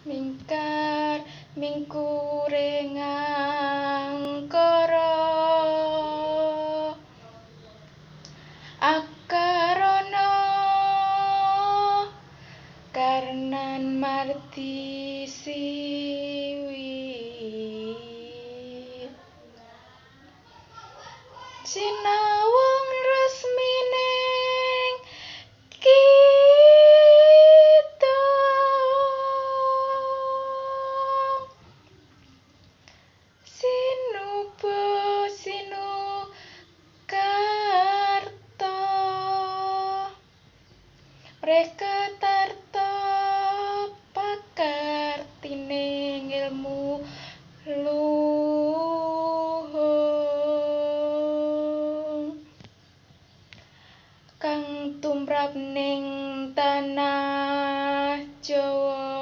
Mingkar mingkuring angkara akarana karnan mardi siwi sinawung resmining kita sinukarta mereka tarta pakartining ilmu luhung kang tumrap ning tanah Jawa